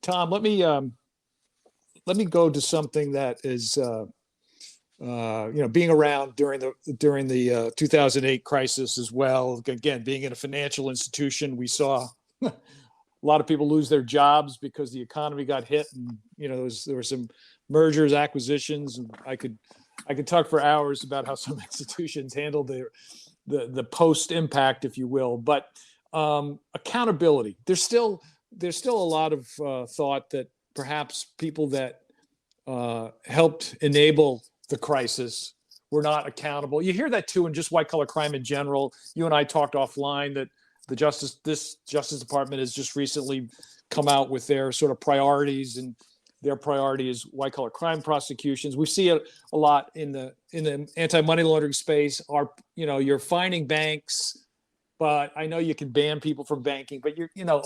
Tom, let me go to something that is being around during the 2008 crisis as well. Again, being in a financial institution, we saw a lot of people lose their jobs because the economy got hit, and there were some mergers, acquisitions, and I could talk for hours about how some institutions handled the post impact, if you will. But accountability, there's still a lot of thought that perhaps people that helped enable the crisis were not accountable. You hear that too in just white collar crime in general. You and I talked offline that this Justice Department has just recently come out with their sort of priorities, and their priority is white collar crime prosecutions. We see it a lot in the anti-money laundering space. You're fining banks, but I know you can ban people from banking, but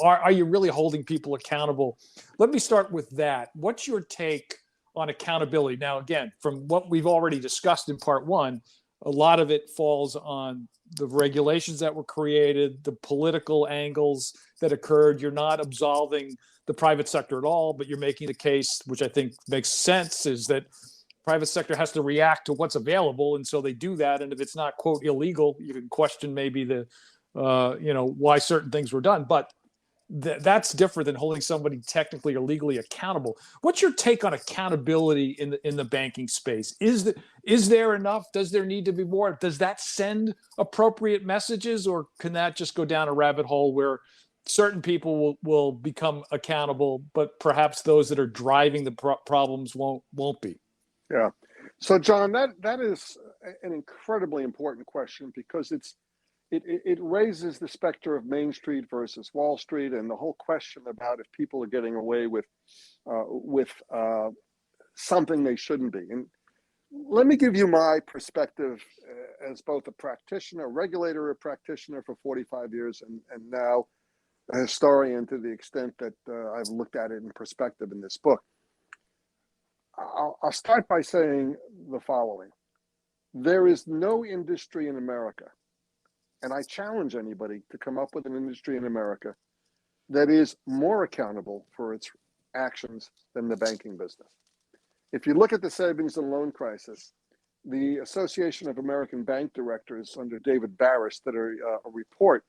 are you really holding people accountable? Let me start with that. What's your take on accountability? Now, again, from what we've already discussed in part one, a lot of it falls on the regulations that were created, the political angles that occurred. You're not absolving the private sector at all, but you're making the case, which I think makes sense, is that private sector has to react to what's available, and so they do that. And if it's not, quote, illegal, you can question maybe the why certain things were done, but that's different than holding somebody technically or legally accountable. What's your take on accountability in the banking space? Is there enough? Does there need to be more? Does that send appropriate messages, or can that just go down a rabbit hole where certain people will become accountable, but perhaps those that are driving the problems won't be? Yeah. So, John, that is an incredibly important question, because it raises the specter of Main Street versus Wall Street, and the whole question about if people are getting away with something they shouldn't be. And let me give you my perspective as both a practitioner, a regulator, a practitioner for 45 years, and now a historian to the extent that I've looked at it in perspective in this book. I'll start by saying the following. There is no industry in America, and I challenge anybody to come up with an industry in America that is more accountable for its actions than the banking business. If you look at the savings and loan crisis, the Association of American Bank Directors under David Barris did a report,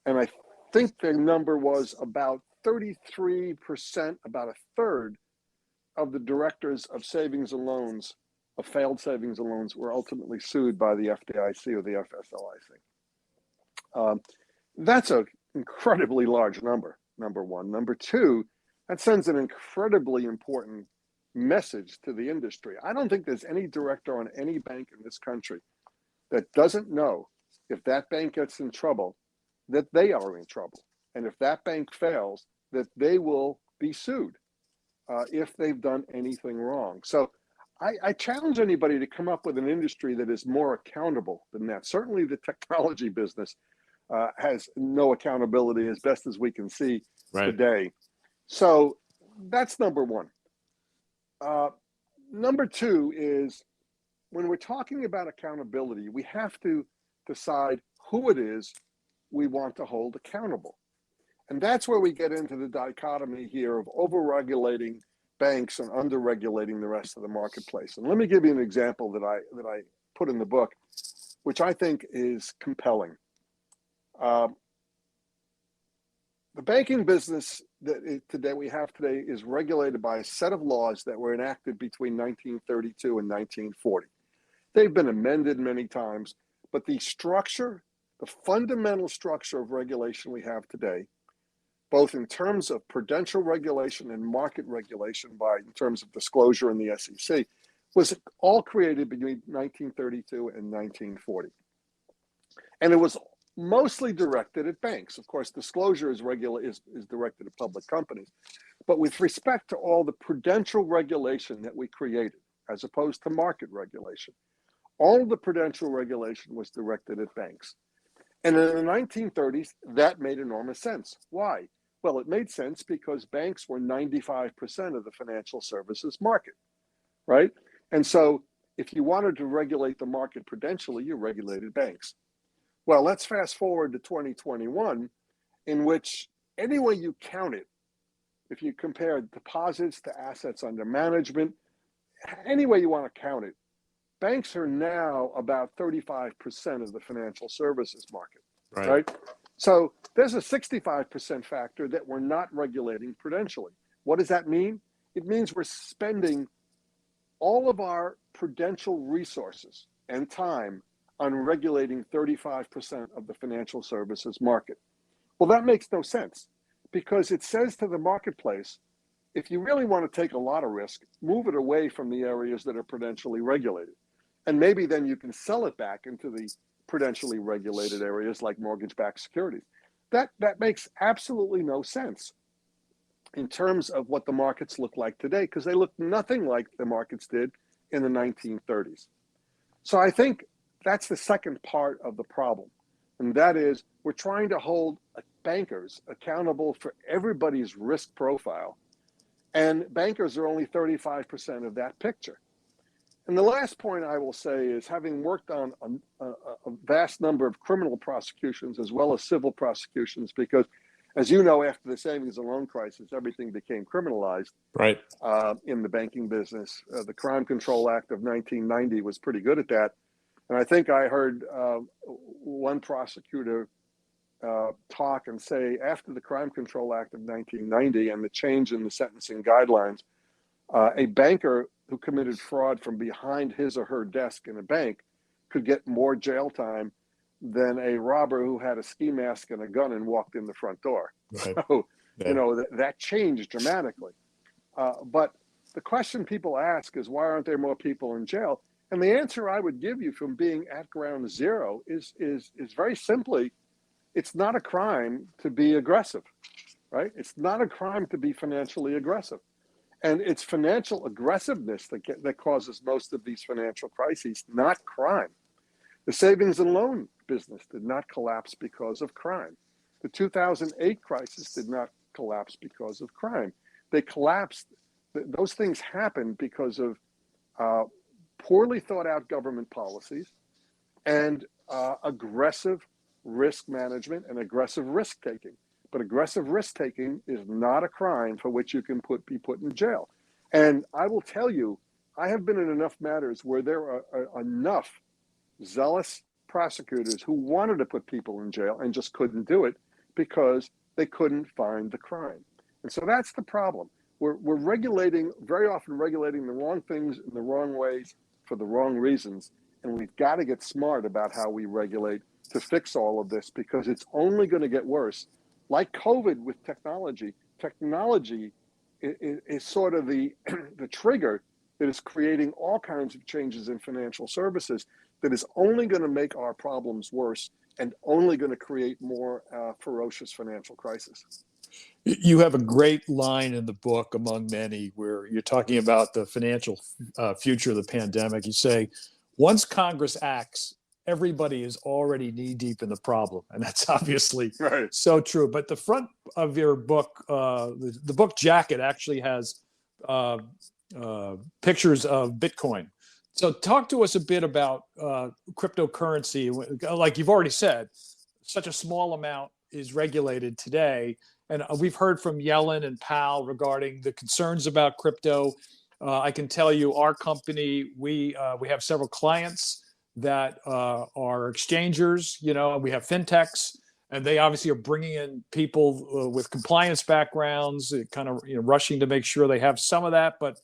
and I think the number was about 33%, about a third of the directors of savings and loans, of failed savings and loans, were ultimately sued by the FDIC or the FSLIC. That's an incredibly large number, number one. Number two, that sends an incredibly important message to the industry. I don't think there's any director on any bank in this country that doesn't know if that bank gets in trouble, that they are in trouble. And if that bank fails, that they will be sued if they've done anything wrong. So I challenge anybody to come up with an industry that is more accountable than that. Certainly the technology business has no accountability as best as we can see today. So that's number one. Number two is, when we're talking about accountability, we have to decide who it is we want to hold accountable. And that's where we get into the dichotomy here of over-regulating banks and under-regulating the rest of the marketplace. And let me give you an example that I put in the book, which I think is compelling. The banking business that we have today is regulated by a set of laws that were enacted between 1932 and 1940. They've been amended many times, but the structure, the fundamental structure of regulation we have today, both in terms of prudential regulation and market regulation in terms of disclosure in the SEC, was all created between 1932 and 1940. And it was mostly directed at banks. Of course, disclosure is directed at public companies. But with respect to all the prudential regulation that we created, as opposed to market regulation, all of the prudential regulation was directed at banks. And in the 1930s, that made enormous sense. Why? Well, it made sense because banks were 95% of the financial services market, right? And so if you wanted to regulate the market prudentially, you regulated banks. Well, let's fast forward to 2021, in which any way you count it, if you compare deposits to assets under management, any way you want to count it, banks are now about 35% of the financial services market, right? So there's a 65% factor that we're not regulating prudentially. What does that mean? It means we're spending all of our prudential resources and time on regulating 35% of the financial services market. Well, that makes no sense, because it says to the marketplace, if you really want to take a lot of risk, move it away from the areas that are prudentially regulated. And maybe then you can sell it back into the prudentially regulated areas like mortgage-backed securities. That makes absolutely no sense in terms of what the markets look like today, because they look nothing like the markets did in the 1930s. So I think that's the second part of the problem. And that is, we're trying to hold bankers accountable for everybody's risk profile. And bankers are only 35% of that picture. And the last point I will say is, having worked on a vast number of criminal prosecutions as well as civil prosecutions, because as you know, after the savings and loan crisis, everything became criminalized in the banking business. The Crime Control Act of 1990 was pretty good at that. And I think I heard one prosecutor talk and say, after the Crime Control Act of 1990 and the change in the sentencing guidelines, a banker who committed fraud from behind his or her desk in a bank could get more jail time than a robber who had a ski mask and a gun and walked in the front door. So, you know, that changed dramatically. But the question people ask is, why aren't there more people in jail? And the answer I would give you from being at ground zero is very simply, it's not a crime to be aggressive, right? It's not a crime to be financially aggressive. And it's financial aggressiveness that causes most of these financial crises, not crime. The savings and loan business did not collapse because of crime. The 2008 crisis did not collapse because of crime. They collapsed. Those things happened because of poorly thought out government policies and aggressive risk management and aggressive risk taking. But aggressive risk taking is not a crime for which you can be put in jail. And I will tell you, I have been in enough matters where there are enough zealous prosecutors who wanted to put people in jail and just couldn't do it because they couldn't find the crime. And so that's the problem. We're regulating, very often regulating the wrong things in the wrong ways for the wrong reasons. And we've got to get smart about how we regulate to fix all of this, because it's only going to get worse. Like COVID with technology, technology is sort of the trigger that is creating all kinds of changes in financial services that is only going to make our problems worse and only going to create more ferocious financial crisis. You have a great line in the book, among many, where you're talking about the financial future of the pandemic. You say, once Congress acts, everybody is already knee deep in the problem. And that's obviously so true. But the front of your book, the book jacket actually has pictures of Bitcoin. So talk to us a bit about cryptocurrency. Like you've already said, such a small amount is regulated today. And we've heard from Yellen and Powell regarding the concerns about crypto. I can tell you, our company, we have several clients that are exchangers, you know, and we have fintechs, and they obviously are bringing in people with compliance backgrounds, kind of, you know, rushing to make sure they have some of that. But,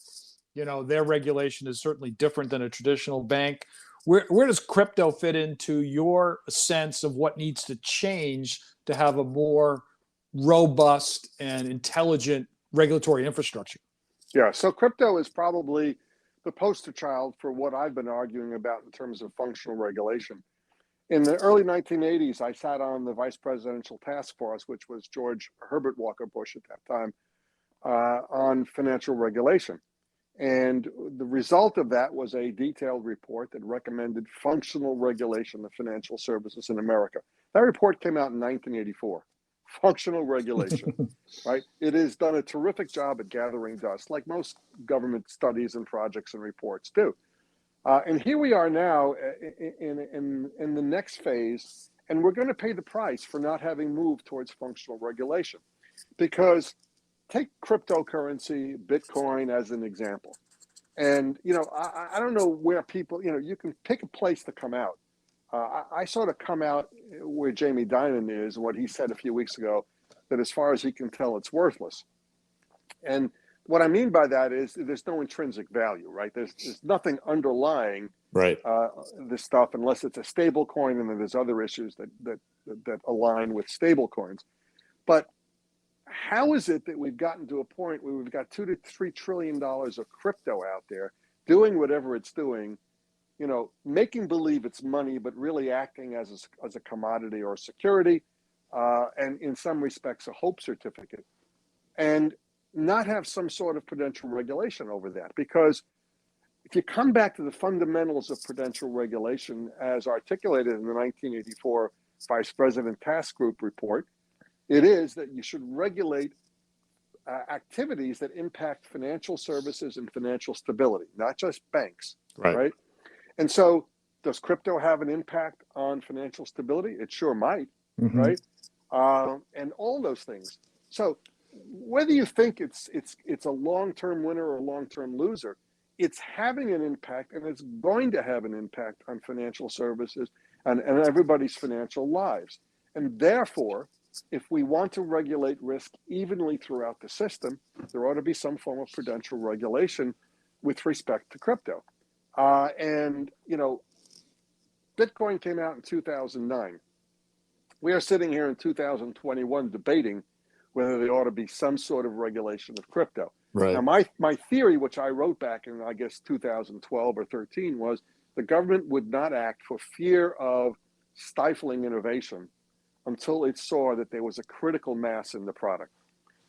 you know, their regulation is certainly different than a traditional bank. Where does crypto fit into your sense of what needs to change to have a more robust and intelligent regulatory infrastructure? Yeah, so crypto is probably the poster child for what I've been arguing about in terms of functional regulation. In the early 1980s, I sat on the vice presidential task force, which was George Herbert Walker Bush at that time, on financial regulation. And the result of that was a detailed report that recommended functional regulation of financial services in America. That report came out in 1984. Functional regulation, right? It has done a terrific job at gathering dust, like most government studies and projects and reports do. And here we are now in the next phase, and we're going to pay the price for not having moved towards functional regulation, because take cryptocurrency, Bitcoin as an example. And, I don't know where people, you can pick a place to come out. I sort of come out where Jamie Dimon is, what he said a few weeks ago, that as far as he can tell, it's worthless. And what I mean by that is there's no intrinsic value, right? There's nothing underlying Right. this stuff unless it's a stable coin, and then there's other issues that align with stable coins. But how is it that we've gotten to a point where we've got $2 to $3 trillion of crypto out there doing whatever it's doing, making believe it's money, but really acting as a commodity or a security, and in some respects, a hope certificate, and not have some sort of prudential regulation over that? Because if you come back to the fundamentals of prudential regulation as articulated in the 1984 Vice President Task Group report, it is that you should regulate activities that impact financial services and financial stability, not just banks, right? And so does crypto have an impact on financial stability? It sure might, right? And all those things. So whether you think it's a long-term winner or a long-term loser, it's having an impact, and it's going to have an impact on financial services and everybody's financial lives. And therefore, if we want to regulate risk evenly throughout the system, there ought to be some form of prudential regulation with respect to crypto. And Bitcoin came out in 2009. We are sitting here in 2021 debating whether there ought to be some sort of regulation of crypto. Right. Now, my theory, which I wrote back in, I guess, 2012 or 13, was the government would not act for fear of stifling innovation until it saw that there was a critical mass in the product.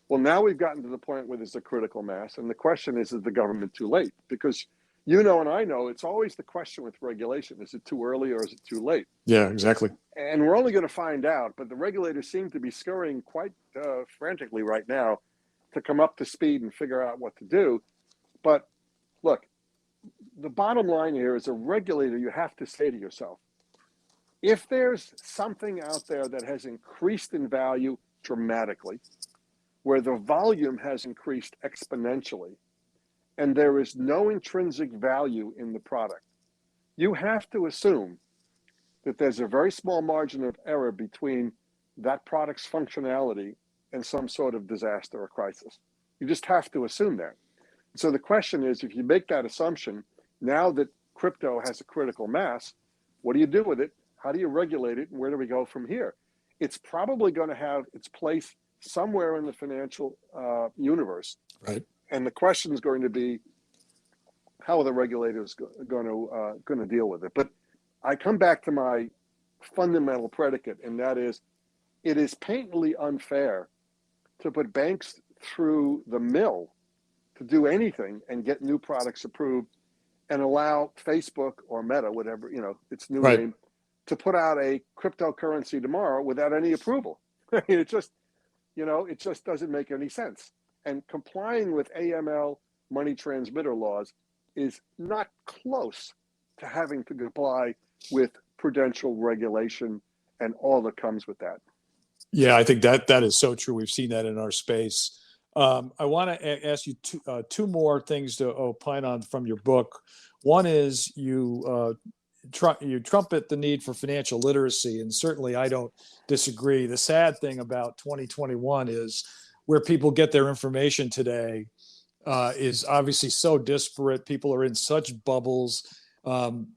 Well, now we've gotten to the point where there's a critical mass, and the question is the government too late? Because and I know it's always the question with regulation: is it too early or is it too late? Yeah, exactly. And we're only going to find out. But the regulators seem to be scurrying quite frantically right now to come up to speed and figure out what to do. But look, the bottom line here is, a regulator, you have to say to yourself, if there's something out there that has increased in value dramatically, where the volume has increased exponentially, and there is no intrinsic value in the product, you have to assume that there's a very small margin of error between that product's functionality and some sort of disaster or crisis. You just have to assume that. So the question is, if you make that assumption, now that crypto has a critical mass, what do you do with it? How do you regulate it? And where do we go from here? It's probably going to have its place somewhere in the financial universe. Right. And the question is going to be, how are the regulators going to deal with it? But I come back to my fundamental predicate, and that is, it is patently unfair to put banks through the mill to do anything and get new products approved, and allow Facebook or Meta, whatever, its new name, to put out a cryptocurrency tomorrow without any approval. It just doesn't make any sense. And complying with AML money transmitter laws is not close to having to comply with prudential regulation and all that comes with that. Yeah, I think that is so true. We've seen that in our space. I want to ask you two more things to opine on from your book. One is you trumpet the need for financial literacy, and certainly I don't disagree. The sad thing about 2021 is where people get their information today is obviously so disparate. People are in such bubbles. Hoping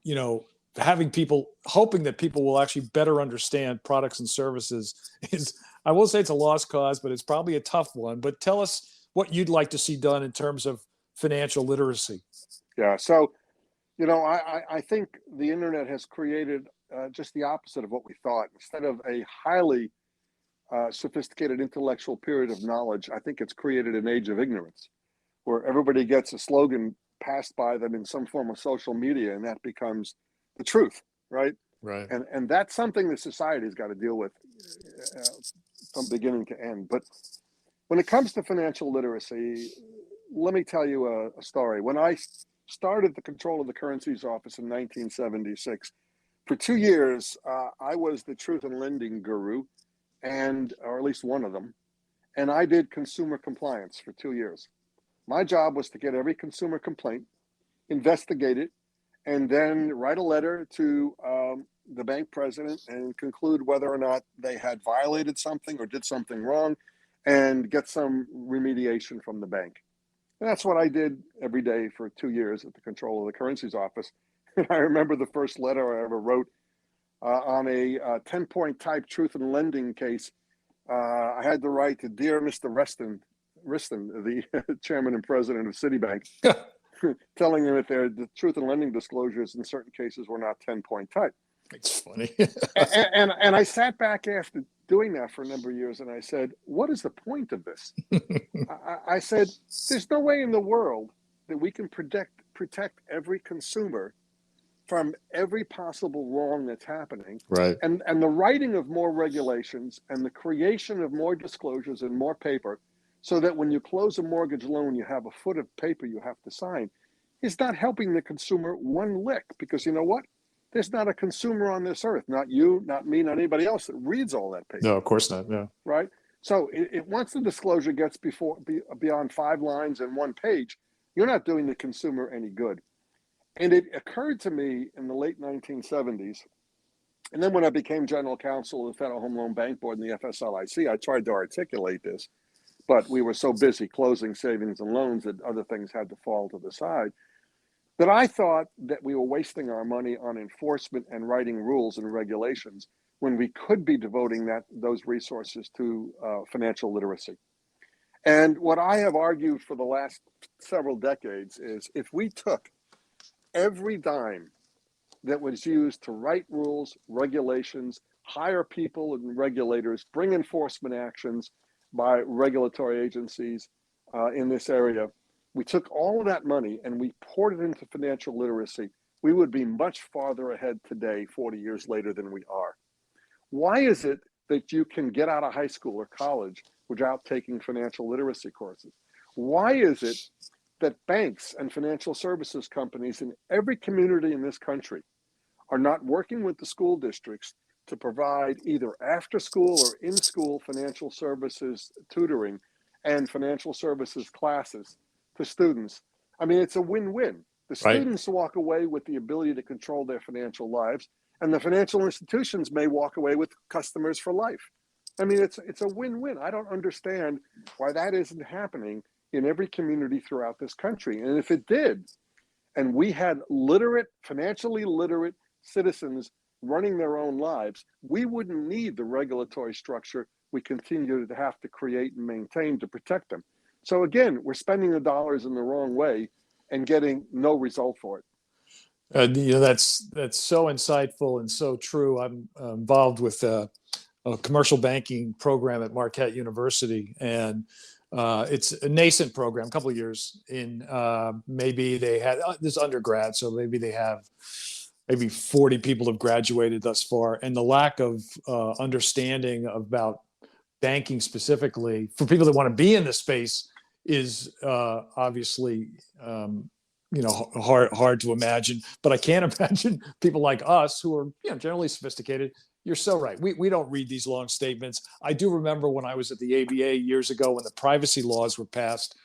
that people will actually better understand products and services is, I will say, it's a lost cause, but it's probably a tough one. But tell us what you'd like to see done in terms of financial literacy. Yeah. So, I think the internet has created just the opposite of what we thought. Instead of a highly sophisticated intellectual period of knowledge, I think it's created an age of ignorance, where everybody gets a slogan passed by them in some form of social media, and that becomes the truth, right? Right. And that's something that society's got to deal with from beginning to end. But when it comes to financial literacy, let me tell you a story. When I started the control of the currencies office in 1976, for 2 years, I was the truth in lending guru, or at least one of them. and I did consumer compliance for 2 years. My job was to get every consumer complaint, investigate it, and then write a letter to the bank president and conclude whether or not they had violated something or did something wrong, and get some remediation from the bank. And that's what I did every day for 2 years at the control of the currencies office. And I remember the first letter I ever wrote on a 10-point type truth in lending case. I had to write to Dear Mr. Riston, the chairman and president of Citibank, telling them that the truth in lending disclosures in certain cases were not 10-point type. It's funny. and I sat back after doing that for a number of years, and I said, what is the point of this? I said, there's no way in the world that we can protect every consumer from every possible wrong that's happening. Right. And the writing of more regulations and the creation of more disclosures and more paper, so that when you close a mortgage loan, you have a foot of paper you have to sign, is not helping the consumer one lick. Because you know what? There's not a consumer on this earth, not you, not me, not anybody else, that reads all that paper. No, of course not. No. Right? So once the disclosure gets beyond 5 lines and 1 page, you're not doing the consumer any good. And it occurred to me in the late 1970s, and then when I became general counsel of the Federal Home Loan Bank Board and the FSLIC, I tried to articulate this, but we were so busy closing savings and loans that other things had to fall to the side, that I thought that we were wasting our money on enforcement and writing rules and regulations when we could be devoting those resources to financial literacy. And what I have argued for the last several decades is, if we took every dime that was used to write rules, regulations, hire people and regulators, bring enforcement actions by regulatory agencies in this area, we took all of that money and we poured it into financial literacy, we would be much farther ahead today, 40 years later, than we are. Why is it that you can get out of high school or college without taking financial literacy courses? Why is it that banks and financial services companies in every community in this country are not working with the school districts to provide either after school or in school financial services tutoring and financial services classes to students? I mean, it's a win-win. The students walk away with the ability to control their financial lives, and the financial institutions may walk away with customers for life. I mean, it's a win-win. I don't understand why that isn't happening in every community throughout this country. And if it did, and we had financially literate citizens running their own lives, we wouldn't need the regulatory structure we continue to have to create and maintain to protect them. So again, we're spending the dollars in the wrong way and getting no result for it. That's so insightful and so true. I'm involved with a commercial banking program at Marquette University, and it's a nascent program, a couple of years in. Maybe they had this undergrad, so maybe they have 40 people have graduated thus far, and the lack of understanding about banking specifically for people that want to be in the space is obviously hard to imagine. But I can't imagine people like us who are generally sophisticated. You're so right. We don't read these long statements. I do remember when I was at the ABA years ago when the privacy laws were passed,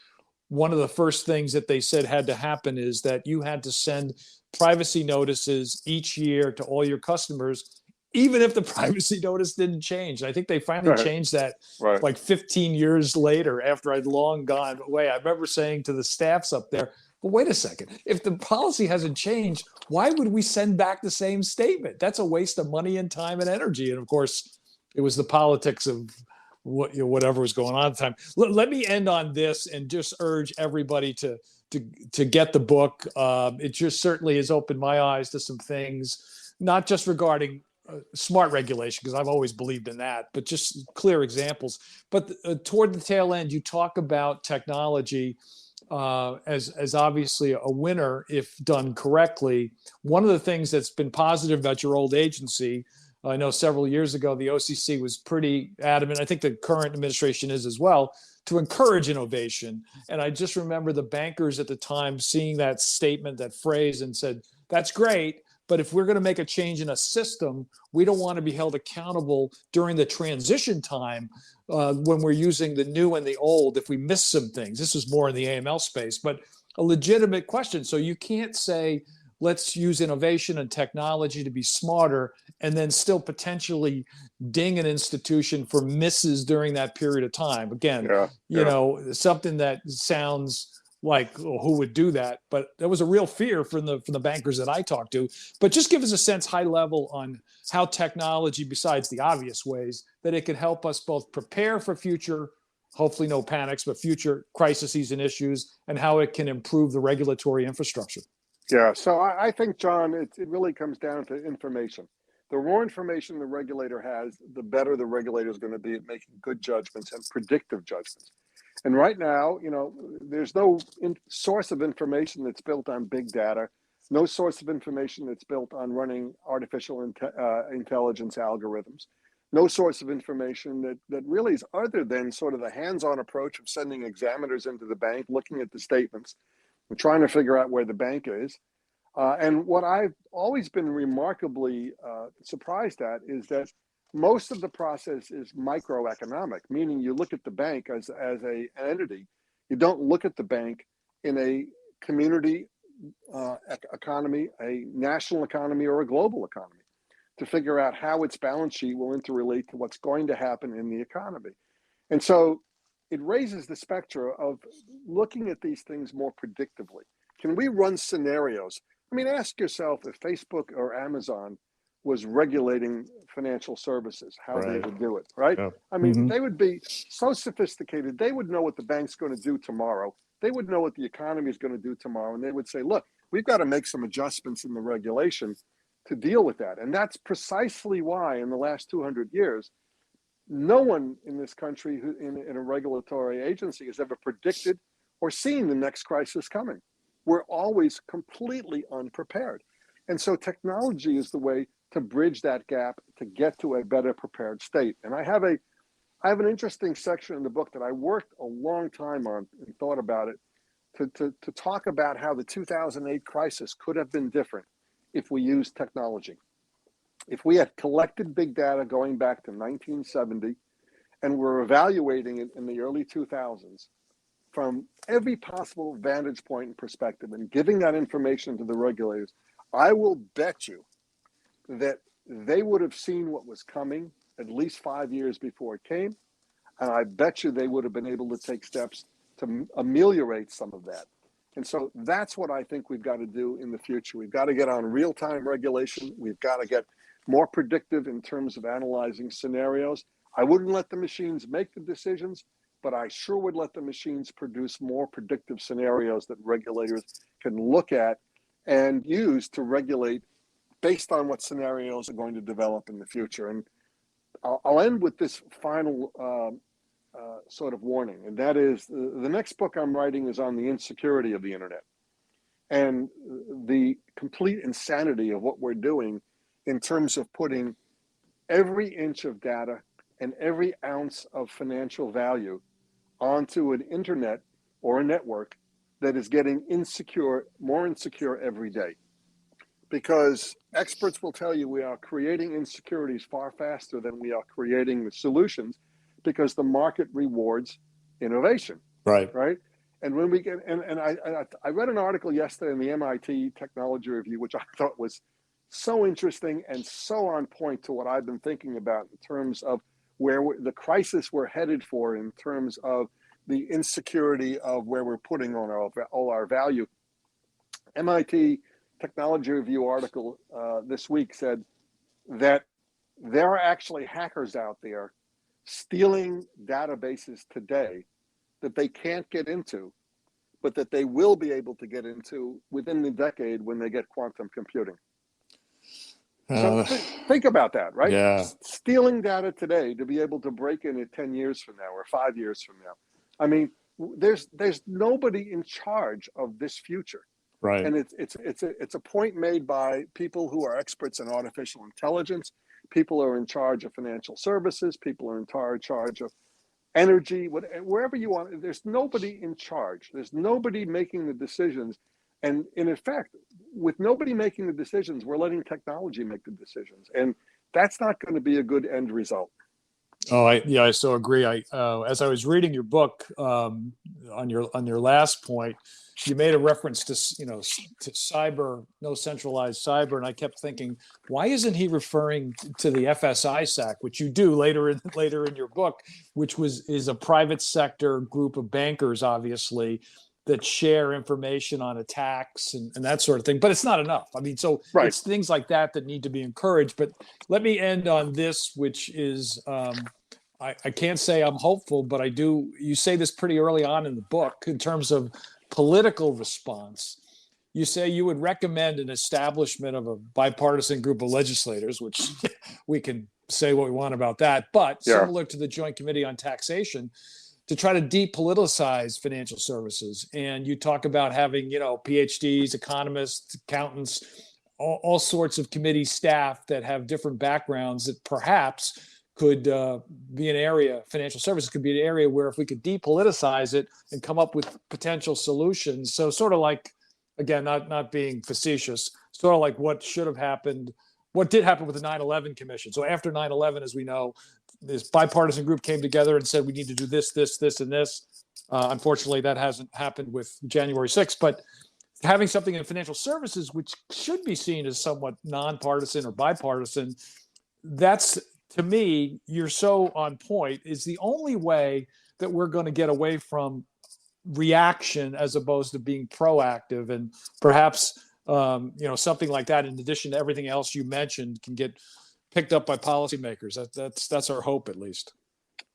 one of the first things that they said had to happen is that you had to send privacy notices each year to all your customers, even if the privacy notice didn't change. I think they finally changed that like 15 years later after I'd long gone away. I remember saying to the staffs up there, well, wait a second. If the policy hasn't changed, why would we send back the same statement? That's a waste of money and time and energy. And of course, it was the politics of whatever was going on at the time. Let me end on this and just urge everybody to get the book. It just certainly has opened my eyes to some things, not just regarding smart regulation, because I've always believed in that, but just clear examples. But toward the tail end, you talk about technology as obviously a winner if done correctly. One of the things that's been positive about your old agency, I know several years ago, the OCC was pretty adamant, I think the current administration is as well, to encourage innovation. And I just remember the bankers at the time seeing that statement, that phrase, and said, that's great, But if we're going to make a change in a system, we don't want to be held accountable during the transition time when we're using the new and the old. If we miss some things, this is more in the AML space, but a legitimate question. So you can't say, let's use innovation and technology to be smarter and then still potentially ding an institution for misses during that period of time. Again, something that sounds like, oh, who would do that? But there was a real fear from the bankers that I talked to. But just give us a sense, high level, on how technology, besides the obvious ways, that it could help us both prepare for future, hopefully no panics, but future crises and issues, and how it can improve the regulatory infrastructure. Yeah, so I think, John, it really comes down to information. The more information the regulator has, the better the regulator is going to be at making good judgments and predictive judgments. And right now, there's no source of information that's built on big data, no source of information that's built on running artificial intelligence algorithms, no source of information that really is other than sort of the hands-on approach of sending examiners into the bank, looking at the statements, and trying to figure out where the bank is. And what I've always been remarkably surprised at is that most of the process is microeconomic, meaning you look at the bank as an entity. You don't look at the bank in a community economy, a national economy, or a global economy to figure out how its balance sheet will interrelate to what's going to happen in the economy. And so it raises the specter of looking at these things more predictively. Can we run scenarios? I mean, ask yourself if Facebook or Amazon was regulating financial services, how they would do it, right? Yeah. I mean, they would be so sophisticated. They would know what the bank's going to do tomorrow. They would know what the economy is going to do tomorrow. And they would say, look, we've got to make some adjustments in the regulation to deal with that. And that's precisely why in the last 200 years, no one in this country in a regulatory agency has ever predicted or seen the next crisis coming. We're always completely unprepared. And so technology is the way to bridge that gap to get to a better prepared state. And I have an interesting section in the book that I worked a long time on and thought about it to talk about how the 2008 crisis could have been different if we used technology. If we had collected big data going back to 1970 and were evaluating it in the early 2000s from every possible vantage point and perspective and giving that information to the regulators, I will bet you that they would have seen what was coming at least 5 years before it came. And I bet you they would have been able to take steps to ameliorate some of that. And so that's what I think we've got to do in the future. We've got to get on real-time regulation. We've got to get more predictive in terms of analyzing scenarios. I wouldn't let the machines make the decisions, but I sure would let the machines produce more predictive scenarios that regulators can look at and use to regulate based on what scenarios are going to develop in the future. And I'll end with this final sort of warning, and that is the next book I'm writing is on the insecurity of the internet and the complete insanity of what we're doing in terms of putting every inch of data and every ounce of financial value onto an internet or a network that is getting more insecure every day. Because experts will tell you we are creating insecurities far faster than we are creating the solutions because the market rewards innovation. Right. And when we get, and I read an article yesterday in the MIT Technology Review, which I thought was so interesting and so on point to what I've been thinking about in terms of where the crisis we're headed for in terms of the insecurity of where we're putting on all our value. MIT Technology Review article this week said that there are actually hackers out there stealing databases today that they can't get into, but that they will be able to get into within the decade when they get quantum computing. So think about that, right? Yeah. Stealing data today to be able to break in it 10 years from now or 5 years from now. I mean, there's nobody in charge of this future. Right. And it's a point made by people who are experts in artificial intelligence. People are in charge of financial services. People are in charge of energy, wherever you want. There's nobody in charge. There's nobody making the decisions. And in fact, with nobody making the decisions, we're letting technology make the decisions. And that's not going to be a good end result. Oh, I so agree. As I was reading your book, on your last point, you made a reference to, to cyber, no centralized cyber, and I kept thinking, why isn't he referring to the FSISAC, which you do later in your book, which is a private sector group of bankers, obviously, that share information on attacks and that sort of thing. But it's not enough. I mean, so Right. it's things like that need to be encouraged. But let me end on this, which is, I can't say I'm hopeful, but I do. You say this pretty early on in the book in terms of political response. You say you would recommend an establishment of a bipartisan group of legislators, which we can say what we want about that, but similar to the Joint Committee on Taxation, to try to depoliticize financial services. And you talk about having, PhDs, economists, accountants, all sorts of committee staff that have different backgrounds that perhaps could be an area, financial services could be an area where if we could depoliticize it and come up with potential solutions. So sort of like, again, not being facetious, sort of like what should have happened, what did happen with the 9/11 Commission. So after 9/11, as we know, this bipartisan group came together and said, we need to do this, this, this, and this. Unfortunately, that hasn't happened with January 6th, but having something in financial services, which should be seen as somewhat nonpartisan or bipartisan, that's, to me, you're so on point, is the only way that we're going to get away from reaction as opposed to being proactive. And perhaps, something like that, in addition to everything else you mentioned, can get picked up by policymakers. That's our hope, at least.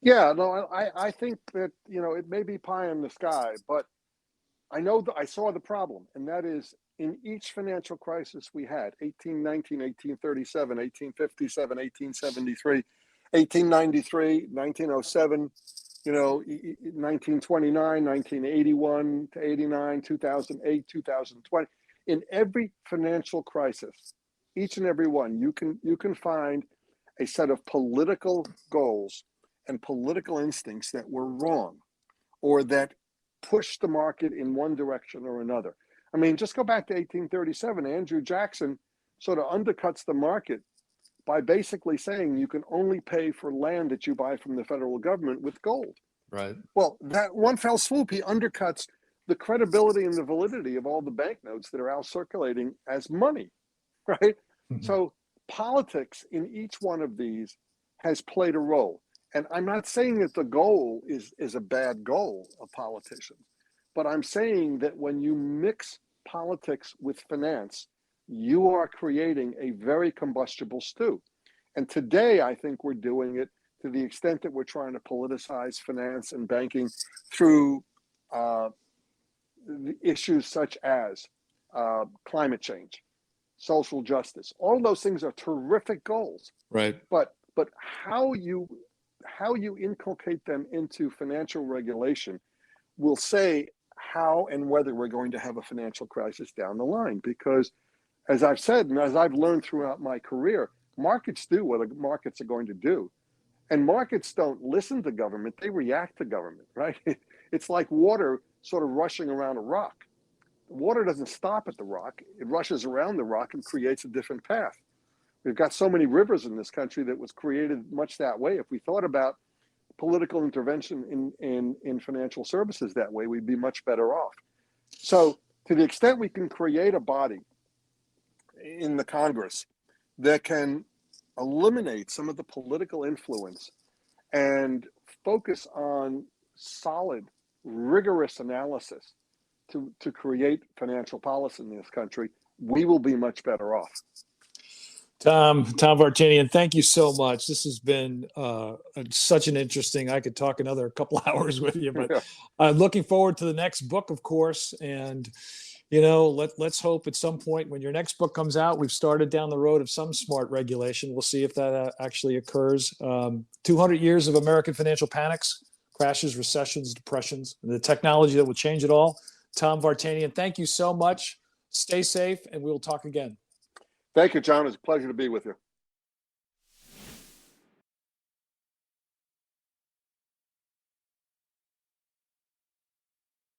Yeah, no, I think that, it may be pie in the sky, but I know that I saw the problem, and that is in each financial crisis we had, 1819, 1837, 1857, 1873, 1893, 1907, 1929, 1981 to 89, 2008, 2020. In every financial crisis, each and every one, you can find a set of political goals and political instincts that were wrong or that pushed the market in one direction or another. I mean, just go back to 1837. Andrew Jackson sort of undercuts the market by basically saying you can only pay for land that you buy from the federal government with gold. Right. Well, that one fell swoop, he undercuts the credibility and the validity of all the banknotes that are out circulating as money, right? Mm-hmm. So politics in each one of these has played a role. And I'm not saying that the goal is a bad goal of politicians, but I'm saying that when you mix politics with finance, you are creating a very combustible stew. And today, I think we're doing it to the extent that we're trying to politicize finance and banking through issues such as climate change, social justice. All of those things are terrific goals. Right. But how you inculcate them into financial regulation will say how and whether we're going to have a financial crisis down the line. Because as I've said, and as I've learned throughout my career, markets do what the markets are going to do. And markets don't listen to government, they react to government, right? It's like water sort of rushing around a rock. Water doesn't stop at the rock, it rushes around the rock and creates a different path. We've got so many rivers in this country that was created much that way. If we thought about political intervention in financial services that way, we'd be much better off. So to the extent we can create a body in the Congress that can eliminate some of the political influence and focus on solid, rigorous analysis to create financial policy in this country, we will be much better off. Tom Vartanian, thank you so much. This has been such an interesting, I could talk another couple hours with you, but I'm looking forward to the next book, of course. And, let's hope at some point when your next book comes out, we've started down the road of some smart regulation. We'll see if that actually occurs. 200 years of American financial panics, crashes, recessions, depressions, and the technology that will change it all. Tom Vartanian, thank you so much. Stay safe, and we will talk again. Thank you, John. It's a pleasure to be with you.